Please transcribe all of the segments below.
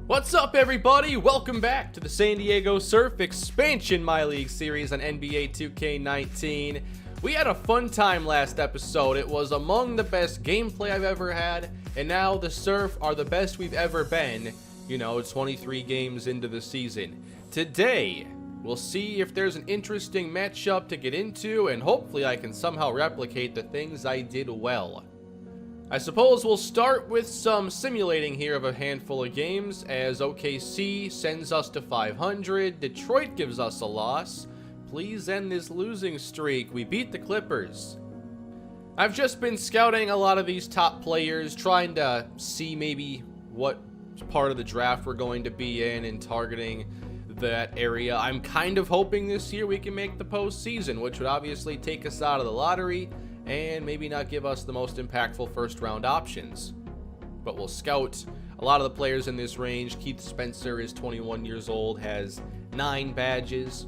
What's up, everybody? Welcome back to the San Diego Surf Expansion MyLeague series on NBA 2k19. We had a fun time last episode. It was among the best gameplay I've ever had, and now the Surf are the best we've ever been, 23 games into the season. Today, we'll see if there's an interesting matchup to get into, and hopefully I can somehow replicate the things I did well. I suppose we'll start with some simulating here of a handful of games, as OKC sends us to 500, Detroit gives us a loss. Please end this losing streak. We beat the Clippers. I've just been scouting a lot of these top players, trying to see maybe what part of the draft we're going to be in and targeting that area. I'm kind of hoping this year we can make the postseason, which would obviously take us out of the lottery and maybe not give us the most impactful first round options. But we'll scout a lot of the players in this range. Keith Spencer is 21 years old, has 9 badges.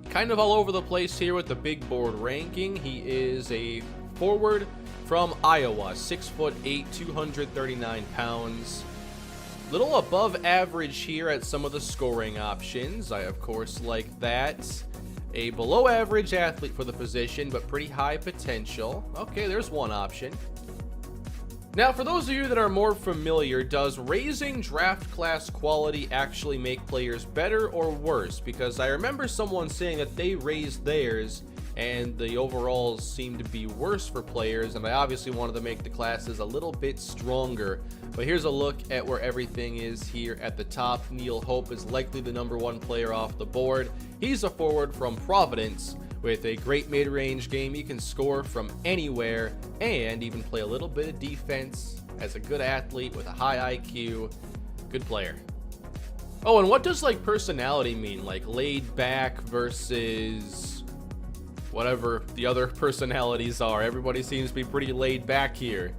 Kind of all over the place here with the big board ranking. He is a forward from Iowa, 6'8", 239 pounds. Little above average here at some of the scoring options. I, of course, like that. A below average athlete for the position, but pretty high potential. Okay, there's one option. Now, for those of you that are more familiar, does raising draft class quality actually make players better or worse? Because I remember someone saying that they raised theirs and the overalls seemed to be worse for players, and I obviously wanted to make the classes a little bit stronger. But here's a look at where everything is here at the top. Neil Hope is likely the #1 player off the board. He's a forward from Providence with a great mid-range game. He can score from anywhere and even play a little bit of defense as a good athlete with a high IQ. Good player. Oh, and what does personality mean? Like laid back versus whatever the other personalities are. Everybody seems to be pretty laid back here.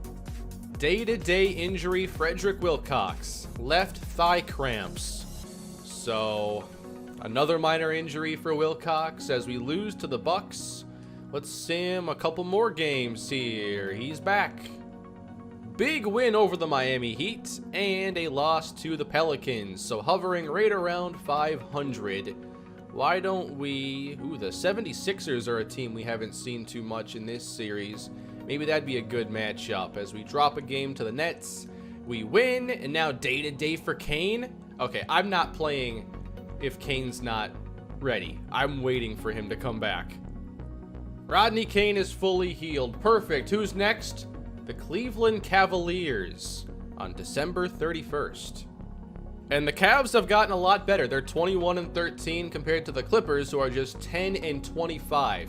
Day-to-day injury, Frederick Wilcox. Left thigh cramps. So another minor injury for Wilcox as we lose to the Bucks. Let's sim a couple more games here. He's back. Big win over the Miami Heat and a loss to the Pelicans. So hovering right around 500. Why don't we... Ooh, the 76ers are a team we haven't seen too much in this series. Maybe that'd be a good matchup as we drop a game to the Nets. We win, and now day-to-day for Kane. Okay, I'm not playing if Kane's not ready. I'm waiting for him to come back. Rodney Kane is fully healed. Perfect. Who's next? The Cleveland Cavaliers on December 31st. And the Cavs have gotten a lot better. They're 21-13 compared to the Clippers, who are just 10-25.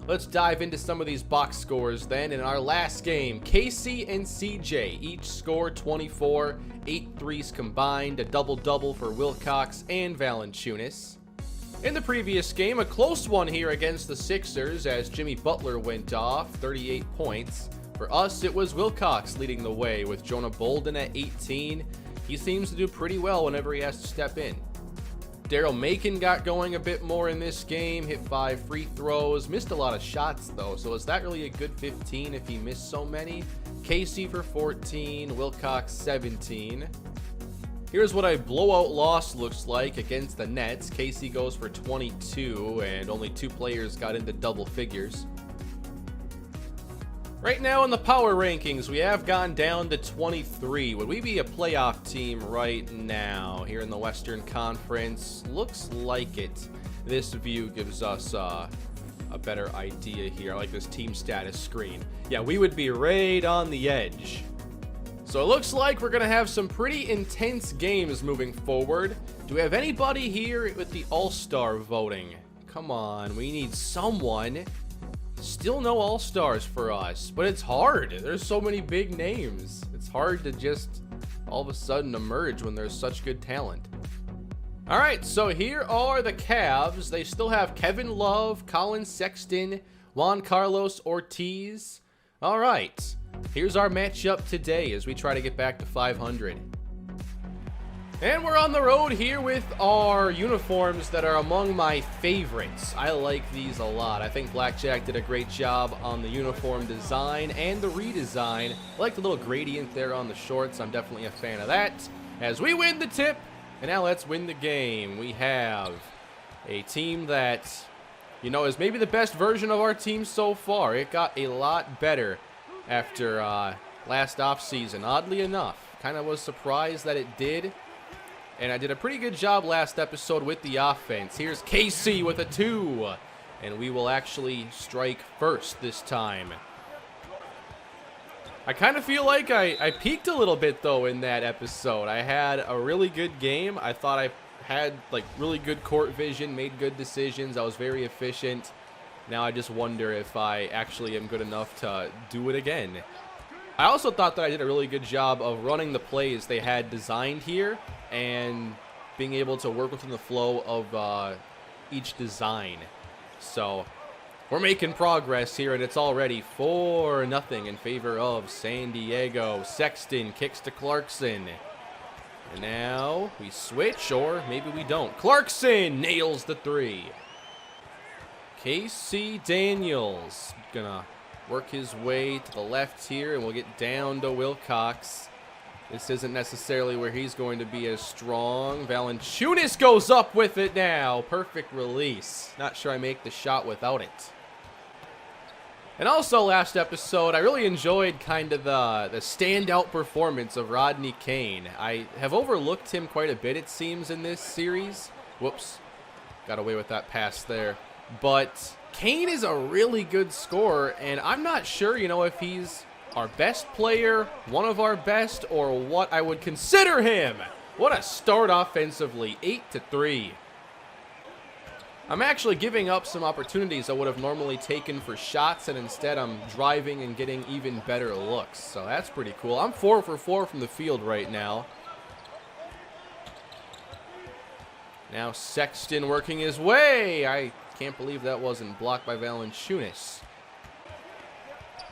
Let's dive into some of these box scores then. In our last game, Casey and CJ each scored 24, 8 threes combined, a double-double for Wilcox and Valanciunas. In the previous game, a close one here against the Sixers as Jimmy Butler went off, 38 points. For us, it was Wilcox leading the way with Jonah Bolden at 18. He seems to do pretty well whenever he has to step in. Daryl Macon got going a bit more in this game, hit 5 free throws, missed a lot of shots though, so is that really a good 15 if he missed so many? Casey for 14, Wilcox 17. Here's what a blowout loss looks like against the Nets. Casey goes for 22 and only 2 players got into double figures. Right now in the power rankings, we have gone down to 23. Would we be a playoff team right now here in the Western Conference? Looks like it. This view gives us a better idea here. I like this team status screen. Yeah, we would be right on the edge. So it looks like we're going to have some pretty intense games moving forward. Do we have anybody here with the All-Star voting? Come on, we need someone. Still no All-Stars for us, but it's hard. There's so many big names. It's hard to just all of a sudden emerge when there's such good talent. All right, so here are the Cavs. They still have Kevin Love, Colin Sexton, Juan Carlos Ortiz. All right, here's our matchup today as we try to get back to 500. And we're on the road here with our uniforms that are among my favorites. I like these a lot. I think Blackjack did a great job on the uniform design and the redesign. I like the little gradient there on the shorts. I'm definitely a fan of that. as we win the tip. And now let's win the game. We have a team that, you know, is maybe the best version of our team so far. It got a lot better after last offseason, oddly enough. Kind of was surprised that it did. And I did a pretty good job last episode with the offense. Here's KC with a 2. And we will actually strike first this time. I kind of feel like I peaked a little bit, though, in that episode. I had a really good game. I thought I had, like, really good court vision, made good decisions. I was very efficient. Now I just wonder if I actually am good enough to do it again. I also thought that I did a really good job of running the plays they had designed here and being able to work within the flow of each design. So we're making progress here, and it's already 4-0 in favor of San Diego. Sexton kicks to Clarkson. And now we switch, or maybe we don't. Clarkson nails the 3. Casey Daniels gonna work his way to the left here, and we'll get down to Wilcox. This isn't necessarily where he's going to be as strong. Valanciunas goes up with it now. Perfect release. Not sure I make the shot without it. And also last episode, I really enjoyed kind of the standout performance of Rodney Kane. I have overlooked him quite a bit, it seems, in this series. Whoops. Got away with that pass there. But Kane is a really good scorer, and I'm not sure, you know, if he's our best player, one of our best, or what I would consider him. What a start offensively, 8-3. I'm actually giving up some opportunities I would have normally taken for shots, and instead I'm driving and getting even better looks. So that's pretty cool. I'm 4 for 4 from the field right now. Now Sexton working his way. I can't believe that wasn't blocked by Valanciunas.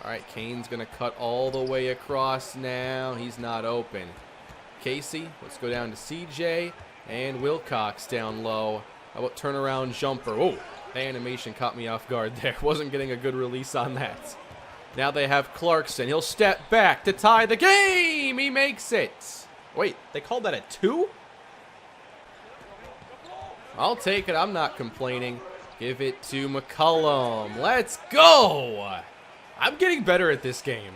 All right, Kane's going to cut all the way across now. He's not open. Casey, let's go down to CJ, and Wilcox down low. How about turnaround jumper? Oh, the animation caught me off guard there. Wasn't getting a good release on that. Now they have Clarkson. He'll step back to tie the game. He makes it. Wait, they called that a 2? I'll take it. I'm not complaining. Give it to McCollum. Let's go. I'm getting better at this game.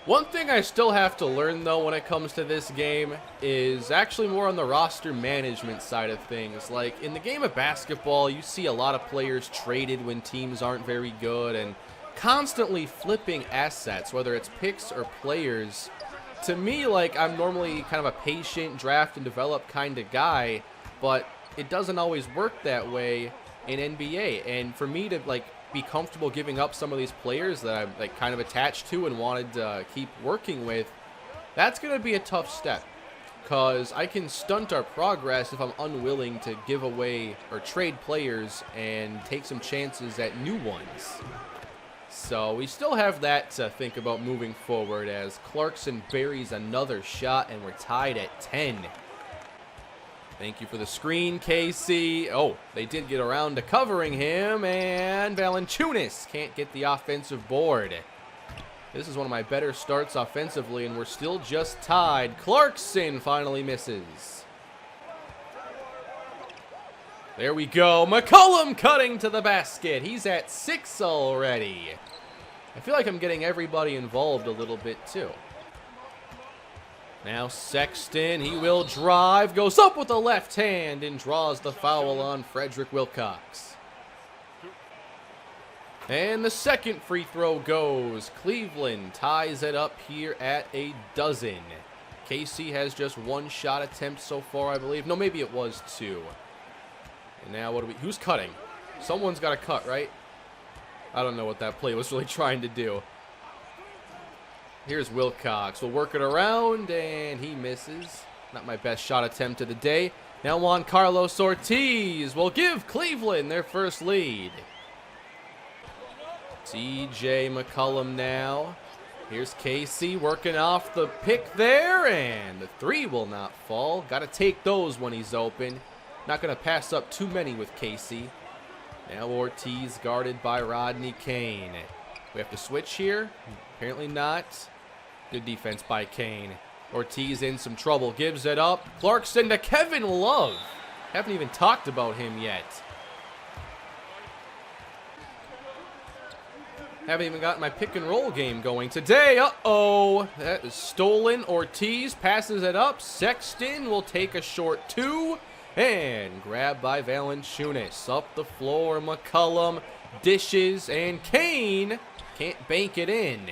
One thing I still have to learn, though, when it comes to this game is actually more on the roster management side of things. Like, in the game of basketball, you see a lot of players traded when teams aren't very good and constantly flipping assets, whether it's picks or players. To me, like, I'm normally kind of a patient, draft and develop kind of guy, but it doesn't always work that way in NBA. And for me to, like, be comfortable giving up some of these players that I'm like kind of attached to and wanted to keep working with, that's going to be a tough step, because I can stunt our progress if I'm unwilling to give away or trade players and take some chances at new ones. So we still have that to think about moving forward as Clarkson buries another shot and we're tied at 10. Thank you for the screen, KC. Oh, they did get around to covering him, and Valanciunas can't get the offensive board. This is one of my better starts offensively, and we're still just tied. Clarkson finally misses. There we go. McCollum cutting to the basket. He's at 6 already. I feel like I'm getting everybody involved a little bit, too. Now Sexton, he will drive, goes up with the left hand, and draws the foul on Frederick Wilcox. And the second free throw goes. Cleveland ties it up here at 12. KC has just 1 shot attempt so far, I believe. No, maybe it was 2. And now what do we... Who's cutting? Someone's got to cut, right? I don't know what that play was really trying to do. Here's Wilcox. We'll work it around, and he misses. Not my best shot attempt of the day. Now Juan Carlos Ortiz will give Cleveland their first lead. TJ McCollum now. Here's Casey working off the pick there, and the 3 will not fall. Got to take those when he's open. Not going to pass up too many with Casey. Now Ortiz guarded by Rodney Kane. We have to switch here? Apparently not. Good defense by Kane. Ortiz in some trouble. Gives it up. Clarkson to Kevin Love. Haven't even talked about him yet. Haven't even gotten my pick and roll game going today. Uh-oh. That is stolen. Ortiz passes it up. Sexton will take a short 2. And grabbed by Valanciunas. Up the floor. McCollum dishes. And Kane can't bank it in.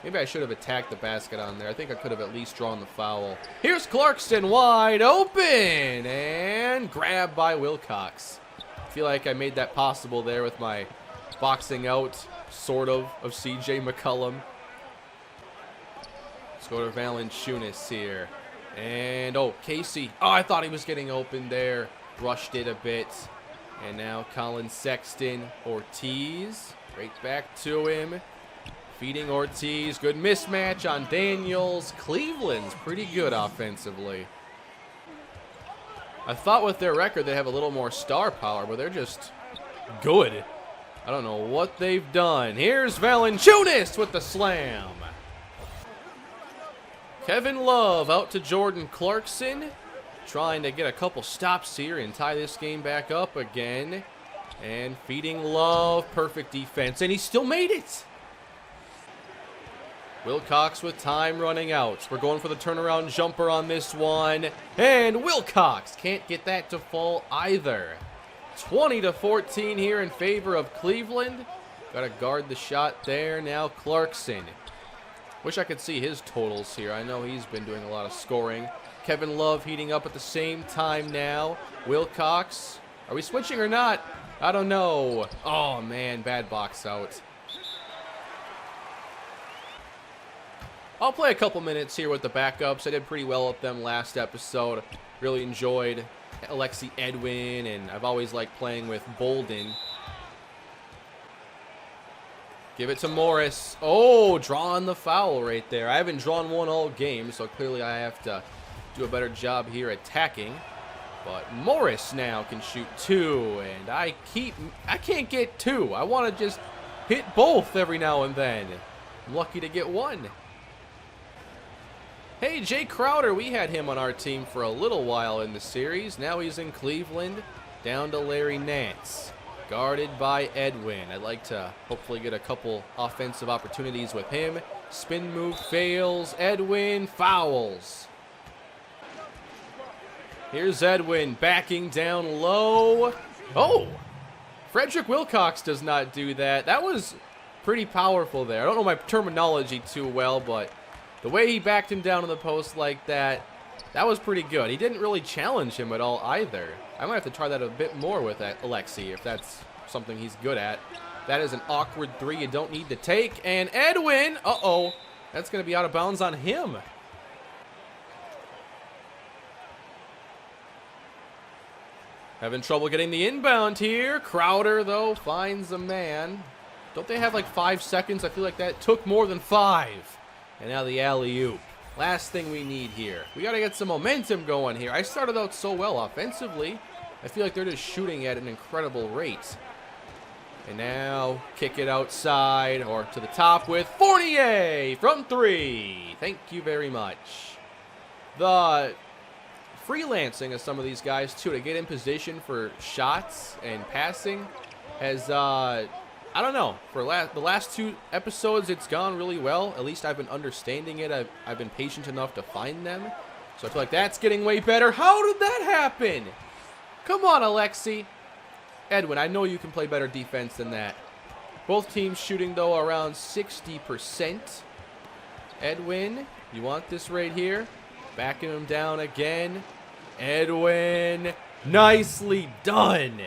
Maybe I should have attacked the basket on there. I think I could have at least drawn the foul. Here's Clarkson wide open. And grabbed by Wilcox. I feel like I made that possible there with my boxing out, sort of CJ McCollum. Let's go to Valanciunas here. And, oh, Casey. Oh, I thought he was getting open there. Rushed it a bit. And now Colin Sexton. Ortiz. Right back to him. Feeding Ortiz. Good mismatch on Daniels. Cleveland's pretty good offensively. I thought with their record they'd have a little more star power, but they're just good. I don't know what they've done. Here's Valanciunas with the slam. Kevin Love out to Jordan Clarkson. Trying to get a couple stops here and tie this game back up again. And feeding Love. Perfect defense. And he still made it. Wilcox with time running out. We're going for the turnaround jumper on this one. And Wilcox can't get that to fall either. 20-14 here in favor of Cleveland. Got to guard the shot there. Now Clarkson. Wish I could see his totals here. I know he's been doing a lot of scoring. Kevin Love heating up at the same time now. Wilcox. Are we switching or not? I don't know. Oh, man. Bad box out. I'll play a couple minutes here with the backups. I did pretty well with them last episode. Really enjoyed Alexi Edwin, and I've always liked playing with Bolden. Give it to Morris. Oh, drawing the foul right there. I haven't drawn one all game, so clearly I have to do a better job here attacking. But Morris now can shoot 2, and I can't get 2. I want to just hit both every now and then. I'm lucky to get 1. Hey, Jay Crowder, we had him on our team for a little while in the series. Now he's in Cleveland, down to Larry Nance, guarded by Edwin. I'd like to hopefully get a couple offensive opportunities with him. Spin move fails. Edwin fouls. Here's Edwin backing down low. Oh, Frederick Wilcox does not do that. That was pretty powerful there. I don't know my terminology too well, but the way he backed him down in the post like that, that was pretty good. He didn't really challenge him at all either. I might have to try that a bit more with Alexi if that's something he's good at. That is an awkward 3 you don't need to take. And Edwin, uh-oh, that's going to be out of bounds on him. Having trouble getting the inbound here. Crowder, though, finds a man. Don't they have like 5 seconds? I feel like that took more than 5. And now the alley-oop. Last thing we need here. We got to get some momentum going here. I started out so well offensively. I feel like they're just shooting at an incredible rate. And now kick it outside or to the top with Fournier from 3. Thank you very much. The freelancing of some of these guys, too, to get in position for shots and passing has, I don't know, for the last 2 episodes, it's gone really well. At least I've been understanding it. I've been patient enough to find them. So I feel like that's getting way better. How did that happen? Come on, Alexi. Edwin, I know you can play better defense than that. Both teams shooting, though, around 60%. Edwin, you want this right here? Backing him down again. Edwin, nicely done.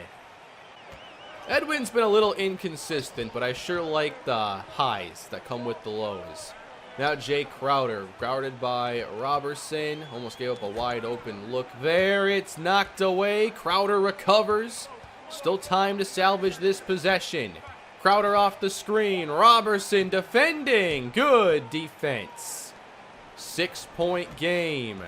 Edwin's been a little inconsistent, but I sure like the highs that come with the lows. Now Jay Crowder, guarded by Robertson. Almost gave up a wide open look there. It's knocked away. Crowder recovers. Still time to salvage this possession. Crowder off the screen. Robertson defending. Good defense. 6-point game.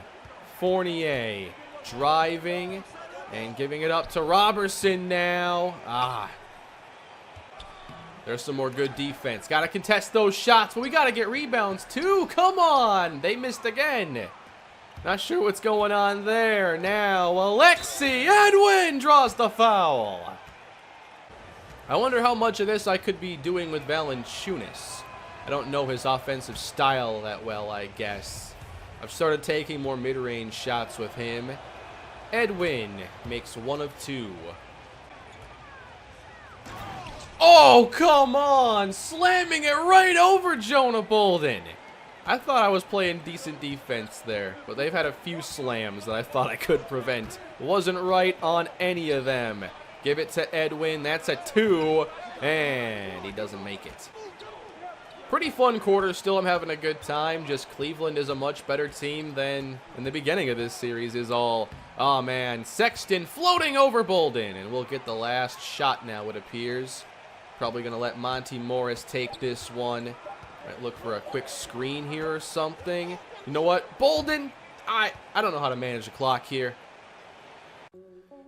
Fournier driving and giving it up to Robertson now. There's some more good defense. Got to contest those shots, but we got to get rebounds too. Come on. They missed again. Not sure what's going on there. Now, Alexi Edwin draws the foul. I wonder how much of this I could be doing with Valanciunas. I don't know his offensive style that well, I guess. I've started taking more mid-range shots with him. Edwin makes 1 of 2. Oh, come on! Slamming it right over Jonah Bolden. I thought I was playing decent defense there, but they've had a few slams that I thought I could prevent. Wasn't right on any of them. Give it to Edwin. That's a 2, and he doesn't make it. Pretty fun quarter still. I'm having a good time. Just Cleveland is a much better team than in the beginning of this series is all. Oh, man. Sexton floating over Bolden, and we'll get the last shot now, it appears. Probably going to let Monty Morris take this one. Might look for a quick screen here or something. You know what? Bolden, I don't know how to manage the clock here.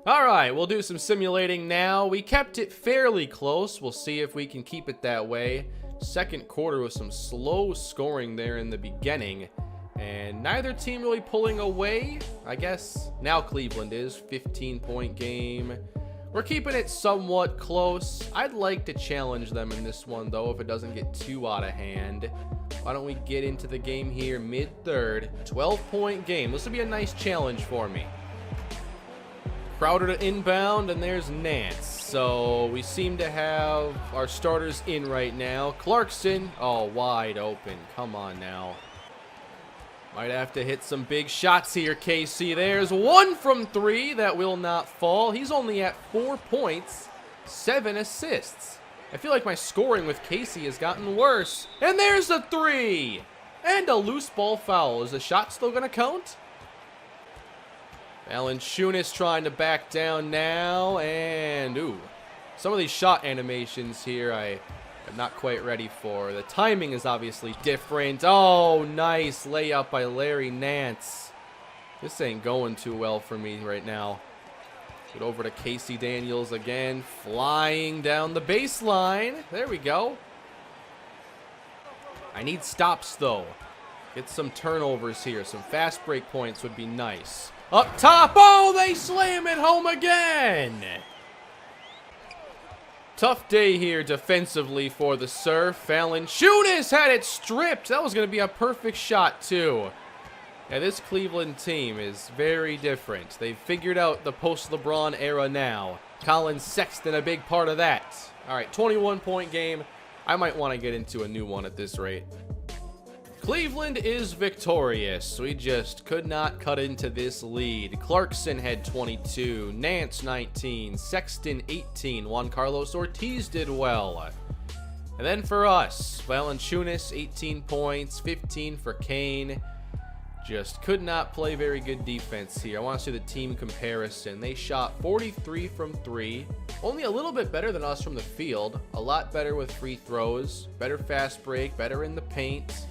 All right, we'll do some simulating now. We kept it fairly close. We'll see if we can keep it that way. Second quarter with some slow scoring there in the beginning. And neither team really pulling away, I guess. Now Cleveland is. 15-point game. We're keeping it somewhat close. I'd like to challenge them in this one, though, if it doesn't get too out of hand. Why don't we get into the game here mid-third. 12-point game. This will be a nice challenge for me. Crowder to inbound, and there's Nance. So we seem to have our starters in right now. Clarkson, oh, wide open. Come on now. Might have to hit some big shots here, KC. There's 1 from 3 that will not fall. He's only at 4 points, 7 assists. I feel like my scoring with Casey has gotten worse. And there's a 3! And a loose ball foul. Is the shot still going to count? Valanciunas trying to back down now. And, ooh, some of these shot animations here I'm not quite ready for. The timing is obviously different. Oh, nice layup by Larry Nance. This ain't going too well for me right now. Get over to Casey Daniels again. Flying down the baseline. There we go. I need stops, though. Get some turnovers here. Some fast break points would be nice. Up top. Oh, they slam it home again. Tough day here defensively for the Surf. Valanciunas had it stripped. That was going to be a perfect shot, too. Yeah, this Cleveland team is very different. They've figured out the post-LeBron era now. Colin Sexton, a big part of that. All right, 21-point game. I might want to get into a new one at this rate. Cleveland is victorious. We just could not cut into this lead. Clarkson had 22, Nance 19, Sexton 18, Juan Carlos Ortiz did well. And then for us, Valanciunas 18 points, 15 for Kane. Just could not play very good defense here. I want to see the team comparison. They shot 43 from 3, only a little bit better than us from the field, a lot better with free throws, better fast break, better in the paint.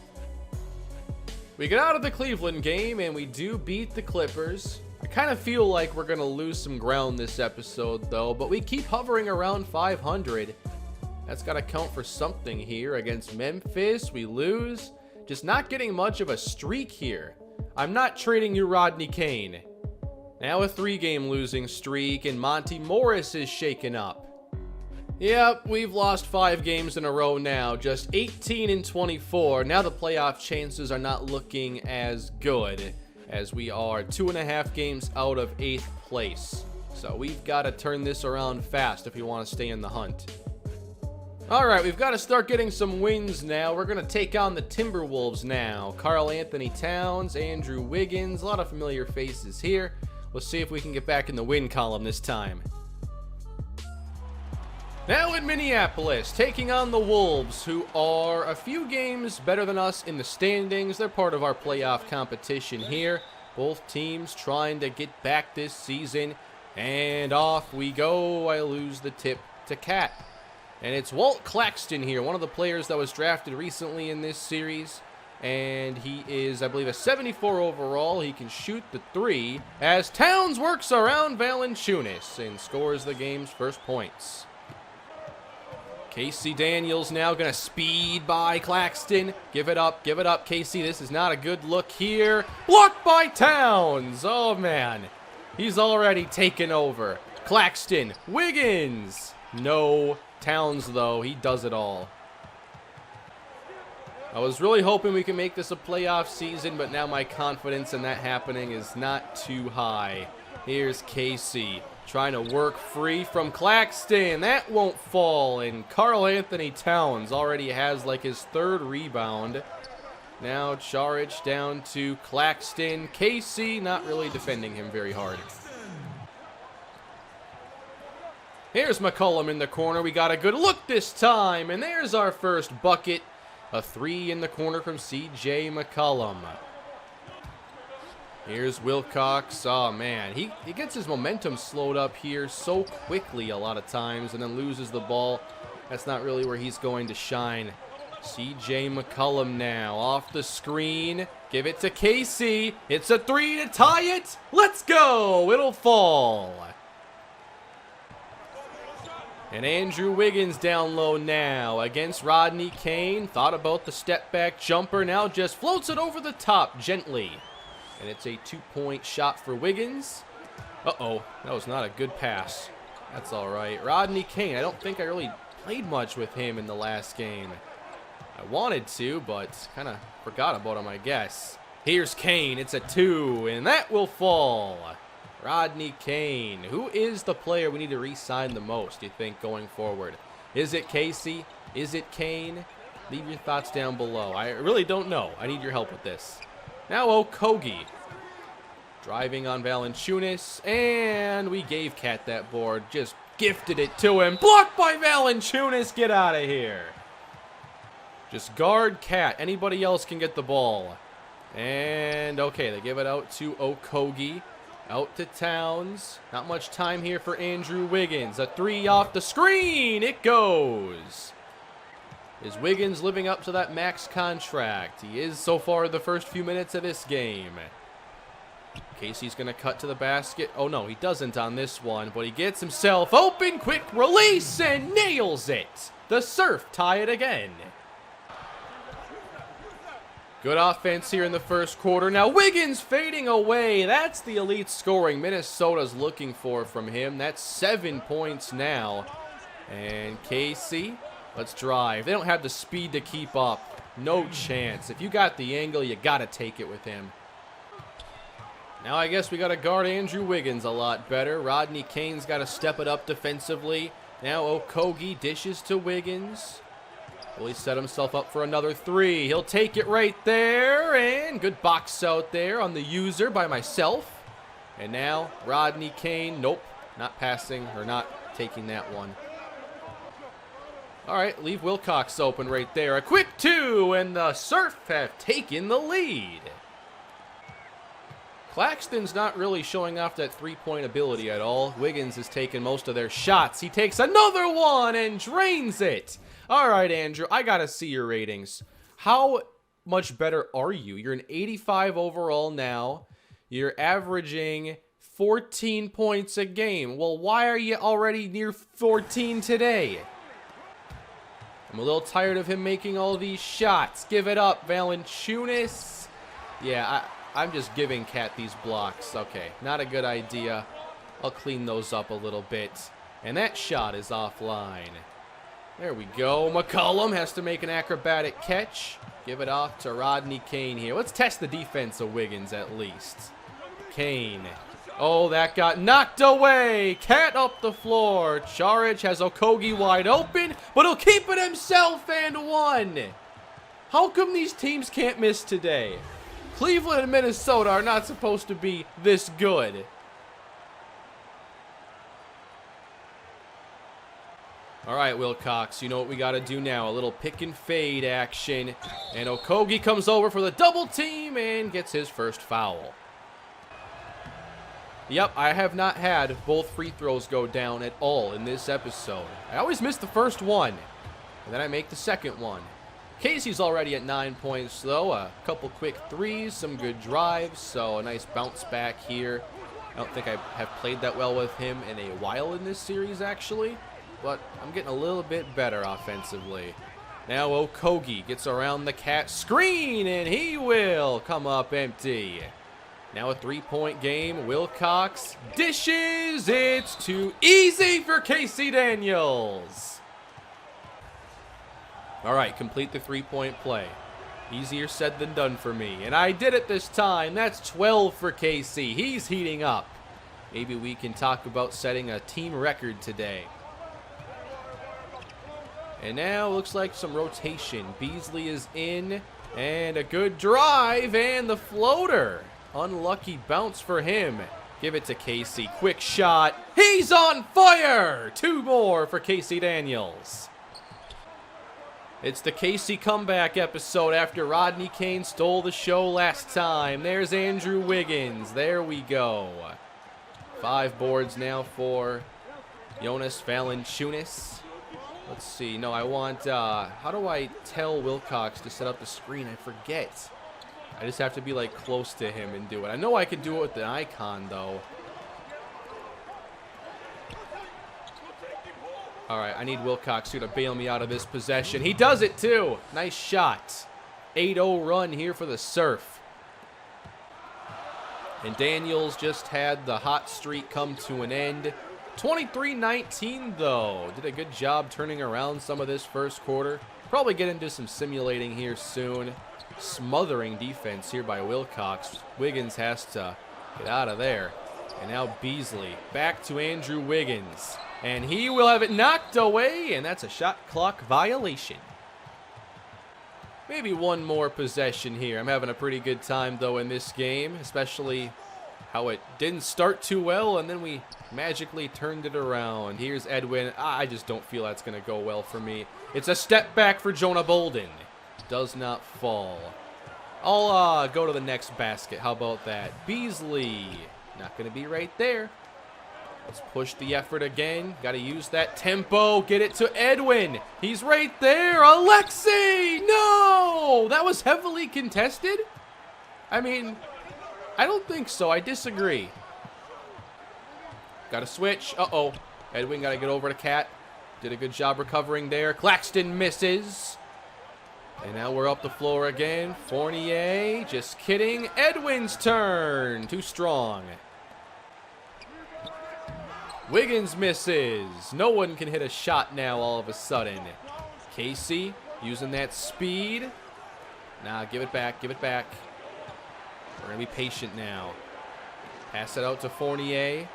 We get out of the Cleveland game, and we do beat the Clippers. I kind of feel like we're going to lose some ground this episode, though, but we keep hovering around 500. That's got to count for something here. Against Memphis, we lose. Just not getting much of a streak here. I'm not trading you Rodney Kane. Now a 3-game losing streak, and Monty Morris is shaken up. Yep, we've lost 5 games in a row now, just 18-24. Now the playoff chances are not looking as good as we are 2.5 games out of 8th place. So we've got to turn this around fast if we want to stay in the hunt. All right, we've got to start getting some wins now. We're going to take on the Timberwolves now. Karl Anthony Towns, Andrew Wiggins, a lot of familiar faces here. We'll see if we can get back in the win column this time. Now in Minneapolis, taking on the Wolves, who are a few games better than us in the standings. They're part of our playoff competition here. Both teams trying to get back this season. And off we go. I lose the tip to Cat. And it's Walt Claxton here, one of the players that was drafted recently in this series. And he is, I believe, a 74 overall. He can shoot the 3 as Towns works around Valanciunas and scores the game's first points. Casey Daniels now going to speed by Claxton. Give it up, Casey. This is not a good look here. Blocked by Towns. Oh, man. He's already taken over. Claxton, Wiggins. No. Towns, though, he does it all. I was really hoping we could make this a playoff season, but now my confidence in that happening is not too high. Here's Casey trying to work free from Claxton. That won't fall. And Karl Anthony Towns already has like his third rebound. Now Charic down to Claxton. Casey not really defending him very hard. Here's McCollum in the corner. We got a good look this time. And there's our first bucket. A 3 in the corner from C.J. McCollum. Here's Wilcox. Oh, man. He gets his momentum slowed up here so quickly a lot of times and then loses the ball. That's not really where he's going to shine. C.J. McCollum now off the screen. Give it to Casey. It's a 3 to tie it. Let's go. It'll fall. And Andrew Wiggins down low now against Rodney Kane. Thought about the step back jumper. Now just floats it over the top gently. And it's a 2-point shot for Wiggins. Uh-oh, that was not a good pass. That's all right. Rodney Kane, I don't think I really played much with him in the last game. I wanted to, but kind of forgot about him, I guess. Here's Kane. It's a 2, and that will fall. Rodney Kane. Who is the player we need to re-sign the most, do you think, going forward? Is it Casey? Is it Kane? Leave your thoughts down below. I really don't know. I need your help with this. Now Okogie. Driving on Valanciunas, and we gave Cat that board. Just gifted it to him. Blocked by Valanciunas. Get out of here. Just guard Cat. Anybody else can get the ball. And, okay, they give it out to Okogie. Out to Towns. Not much time here for Andrew Wiggins. A 3 off the screen. It goes. Is Wiggins living up to that max contract? He is so far the first few minutes of this game. Casey's going to cut to the basket. Oh, no, he doesn't on this one, but he gets himself open. Quick release and nails it. The Surf tie it again. Good offense here in the first quarter. Now Wiggins fading away. That's the elite scoring Minnesota's looking for from him. That's 7 points now. And Casey, let's drive. They don't have the speed to keep up. No chance. If you got the angle, you got to take it with him. Now I guess we got to guard Andrew Wiggins a lot better. Rodney Kane's got to step it up defensively. Now Okogie dishes to Wiggins. Will he set himself up for another 3? He'll take it right there. And good box out there on the user by myself. And now Rodney Kane. Nope, not passing or not taking that one. All right, leave Wilcox open right there. A quick 2, and the Surf have taken the lead. Claxton's not really showing off that three-point ability at all. Wiggins has taken most of their shots. He takes another one and drains it. All right, Andrew, I got to see your ratings. How much better are you? You're an 85 overall now. You're averaging 14 points a game. Well, why are you already near 14 today? I'm a little tired of him making all these shots. Give it up, Valanciunas. Yeah, I'm just giving Cat these blocks. Okay, not a good idea. I'll clean those up a little bit. And that shot is offline. There we go. McCollum has to make an acrobatic catch. Give it off to Rodney Kane here. Let's test the defense of Wiggins at least. Kane. Oh, that got knocked away. Cat up the floor. Charic has Okogie wide open, but he'll keep it himself and one. How come these teams can't miss today? Cleveland and Minnesota are not supposed to be this good. All right, Wilcox, you know what we got to do now. A little pick and fade action. And Okogie comes over for the double team and gets his first foul. Yep, I have not had both free throws go down at all in this episode. I always miss the first one, and then I make the second one. Casey's already at 9 points, though. A couple quick threes, some good drives, so a nice bounce back here. I don't think I have played that well with him in a while in this series, actually. but I'm getting a little bit better offensively. Now Okogie gets around the cat screen, and he will come up empty. Now a three-point game. Wilcox dishes. It's too easy for Casey Daniels. All right, complete the three-point play. Easier said than done for me, and I did it this time. That's 12 for Casey. He's heating up. Maybe we can talk about setting a team record today. And now looks like some rotation. Beasley is in, and a good drive, and the floater. Unlucky bounce for him. Give it to Casey. Quick shot. He's on fire! 2 more for Casey Daniels. It's the Casey comeback episode after Rodney Kane stole the show last time. There's Andrew Wiggins. There we go. 5 boards now for Jonas Valanciunas. Let's see. No, I want, how do I tell Wilcox to set up the screen? I forget. I just have to be, like, close to him and do it. I know I can do it with the icon, though. All right, I need Wilcox here to bail me out of this possession. He does it, too. Nice shot. 8-0 run here for the Surf. And Daniels just had the hot streak come to an end. 23-19, though. Did a good job turning around some of this first quarter. Probably get into some simulating here soon. Smothering defense here by Wilcox. Wiggins has to get out of there. And now Beasley back to Andrew Wiggins. And he will have it knocked away, and that's a shot clock violation. Maybe one more possession here. I'm having a pretty good time, though, in this game, especially how it didn't start too well, and then we magically turned it around. Here's Edwin. I just don't feel that's going to go well for me. It's a step back for Jonah Bolden. Does not fall. I'll go to the next basket. How about that? Beasley. Not going to be right there. Let's push the effort again. Got to use that tempo. Get it to Edwin. He's right there. Alexei! No! That was heavily contested? I mean, I don't think so. I disagree. Got to switch. Uh-oh. Edwin got to get over to Cat. Did a good job recovering there. Claxton misses. And now we're up the floor again. Fournier. Just kidding. Edwin's turn. Too strong. Wiggins misses. No one can hit a shot now all of a sudden. Casey using that speed. Nah, give it back. Give it back. We're going to be patient now. Pass it out to Fournier.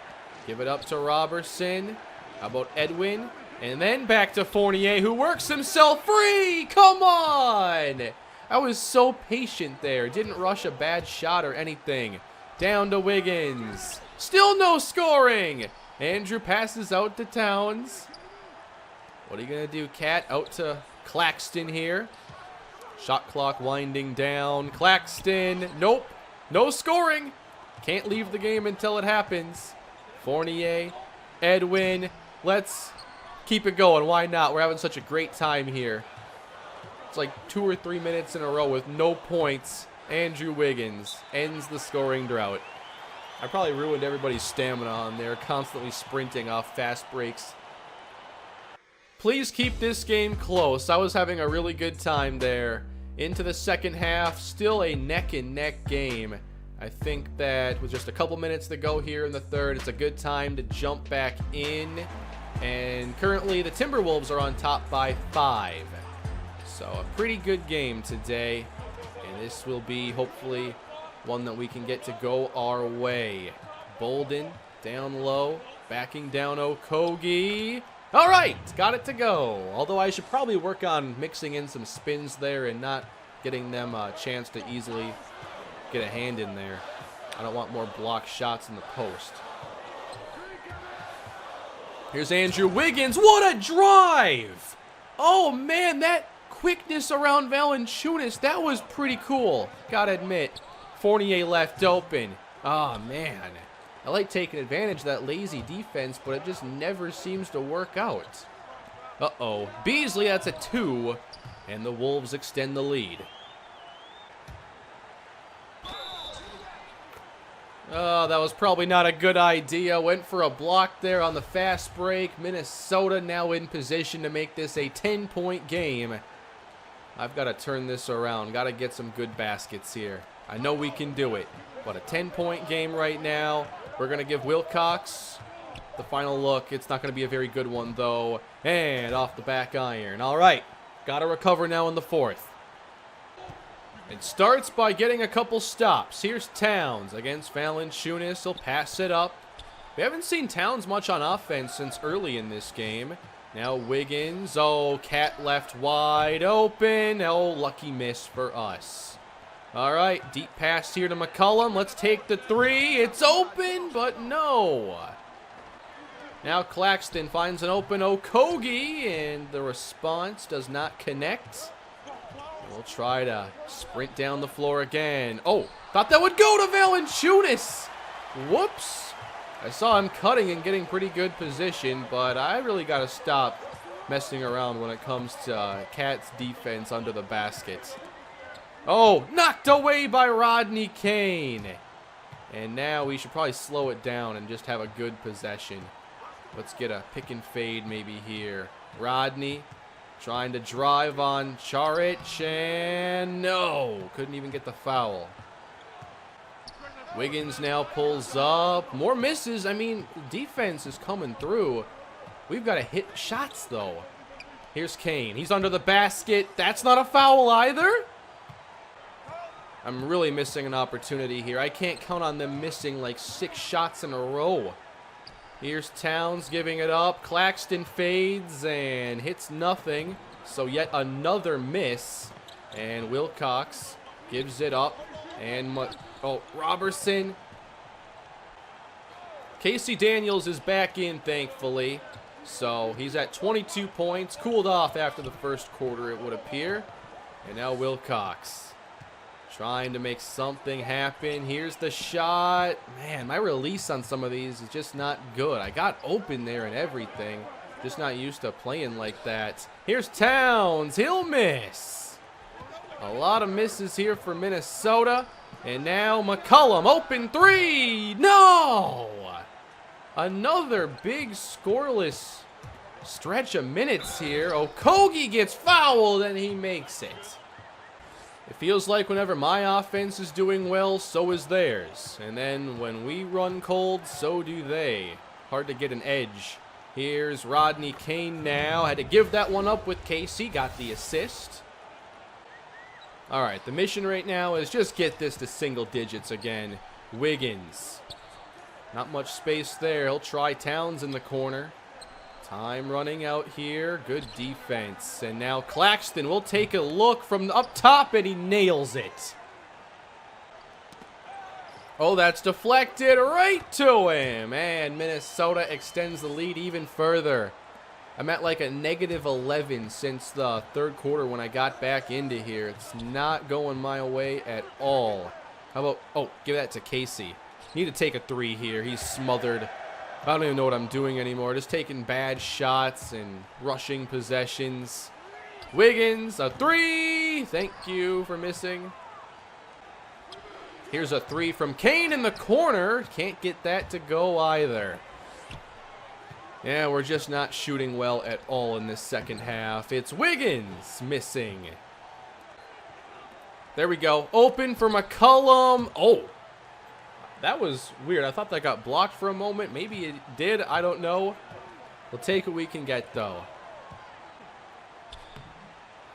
Give it up to Robertson. How about Edwin? And then back to Fournier, who works himself free. Come on. I was so patient there. Didn't rush a bad shot or anything. Down to Wiggins. Still no scoring. Andrew passes out to Towns. What are you going to do, Cat? Out to Claxton here. Shot clock winding down. Claxton. Nope. No scoring. Can't leave the game until it happens. Fournier. Edwin. Let's keep it going. Why not? We're having such a great time here. It's like 2 or 3 minutes in a row with no points. Andrew Wiggins ends the scoring drought. I probably ruined everybody's stamina on there, constantly sprinting off fast breaks. Please keep this game close. I was having a really good time there. Into the second half, still a neck-and-neck game. I think that with just a couple minutes to go here in the third, it's a good time to jump back in. And currently, the Timberwolves are on top by 5. So a pretty good game today. And this will be, hopefully, one that we can get to go our way. Bolden down low, backing down Okogie. All right, got it to go. Although I should probably work on mixing in some spins there and not getting them a chance to easily get a hand in there. I don't want more block shots in the post. Here's Andrew Wiggins. What a drive! Oh, man, that quickness around Valanciunas, that was pretty cool. Gotta admit. Fournier left open. Oh, man. I like taking advantage of that lazy defense, but it just never seems to work out. Uh-oh. Beasley, that's a 2. And the Wolves extend the lead. Oh, that was probably not a good idea. Went for a block there on the fast break. Minnesota now in position to make this a 10-point game. I've got to turn this around. Got to get some good baskets here. I know we can do it. But a 10-point game right now. We're going to give Wilcox the final look. It's not going to be a very good one, though. And off the back iron. All right. Got to recover now in the fourth. It starts by getting a couple stops. Here's Towns against Valanciunas. He'll pass it up. We haven't seen Towns much on offense since early in this game. Now Wiggins. Oh, Cat left wide open. Oh, lucky miss for us. All right, deep pass here to McCollum. Let's take the three. It's open, but no. Now Claxton finds an open Okogie, and the response does not connect. We'll try to sprint down the floor again. Oh, thought that would go to Valanciunas. Whoops. I saw him cutting and getting pretty good position, but I really got to stop messing around when it comes to Cat's defense under the basket. Oh, knocked away by Rodney Kane. And now we should probably slow it down and just have a good possession. Let's get a pick and fade maybe here. Rodney trying to drive on Charic, and no, couldn't even get the foul. Wiggins now pulls up. More misses. I mean, defense is coming through. We've got to hit shots, though. Here's Kane. He's under the basket. That's not a foul either. I'm really missing an opportunity here. I can't count on them missing like 6 shots in a row. Here's Towns giving it up. Claxton fades and hits nothing. So yet another miss. And Wilcox gives it up. And Robertson. Casey Daniels is back in, thankfully. So he's at 22 points. Cooled off after the first quarter, it would appear. And now Wilcox trying to make something happen. Here's the shot. Man, my release on some of these is just not good. I got open there and everything. Just not used to playing like that. Here's Towns. He'll miss. A lot of misses here for Minnesota. And now McCollum. Open three. No! Another big scoreless stretch of minutes here. Okogie gets fouled and he makes it. It feels like whenever my offense is doing well, so is theirs. And then when we run cold, so do they. Hard to get an edge. Here's Rodney Kane now. Had to give that one up with Casey. Got the assist. All right, the mission right now is just get this to single digits again. Wiggins. Not much space there. He'll try Towns in the corner. Time running out here. Good defense. And now Claxton will take a look from up top, and he nails it. Oh, that's deflected right to him. And Minnesota extends the lead even further. I'm at like a -11 since the third quarter when I got back into here. It's not going my way at all. How about, oh, give that to Casey. Need to take a three here. He's smothered. I don't even know what I'm doing anymore. Just taking bad shots and rushing possessions. Wiggins, a three. Thank you for missing. Here's a three from Kane in the corner. Can't get that to go either. Yeah, we're just not shooting well at all in this second half. It's Wiggins missing. There we go. Open for McCollum. Oh. That was weird. I thought that got blocked for a moment. Maybe it did. I don't know. We'll take what we can get, though.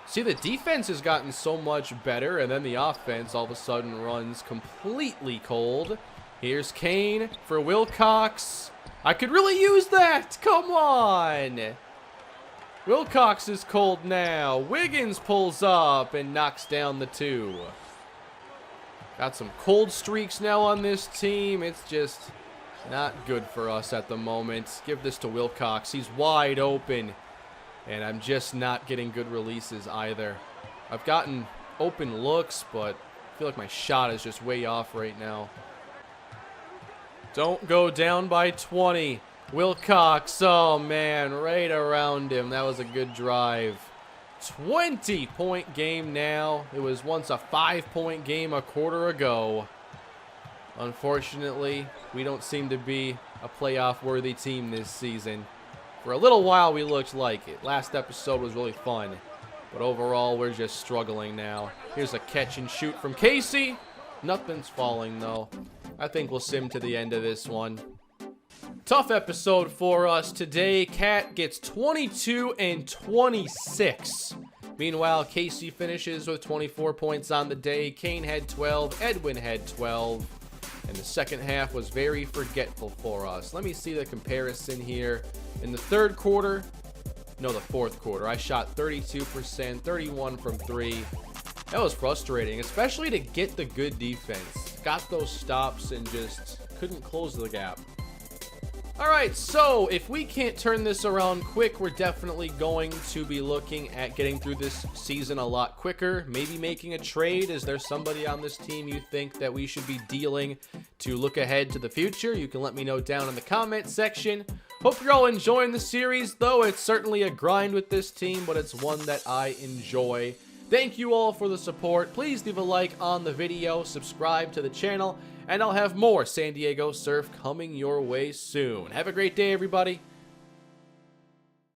See, the defense has gotten so much better, and then the offense all of a sudden runs completely cold. Here's Kane for Wilcox. I could really use that. Come on. Wilcox is cold now. Wiggins pulls up and knocks down the two. Got some cold streaks now on this team. It's just not good for us at the moment. Give this to Wilcox. He's wide open. And I'm just not getting good releases either. I've gotten open looks, but I feel like my shot is just way off right now. Don't go down by 20. Wilcox, oh man, right around him. That was a good drive. 20-point game now. It was once a 5-point game a quarter ago. Unfortunately, we don't seem to be a playoff-worthy team this season. For a little while, we looked like it. Last episode was really fun, but overall, we're just struggling now. Here's a catch and shoot from Casey. Nothing's falling, though. I think we'll sim to the end of this one. Tough episode for us today. Cat gets 22 and 26. Meanwhile, Casey finishes with 24 points on the day. Kane had 12. Edwin had 12. And the second half was very forgetful for us. Let me see the comparison here. In the third quarter, no, the fourth quarter, I shot 32%, 31 from 3. That was frustrating, especially to get the good defense. Got those stops and just couldn't close the gap. All right, so if we can't turn this around quick, we're definitely going to be looking at getting through this season a lot quicker. Maybe making a trade. Is there somebody on this team you think that we should be dealing to look ahead to the future? You can let me know down in the comment section. Hope you're all enjoying the series, though. It's certainly a grind with this team, but it's one that I enjoy. Thank you all for the support. Please leave a like on the video, subscribe to the channel, and I'll have more San Diego Surf coming your way soon. Have a great day, everybody.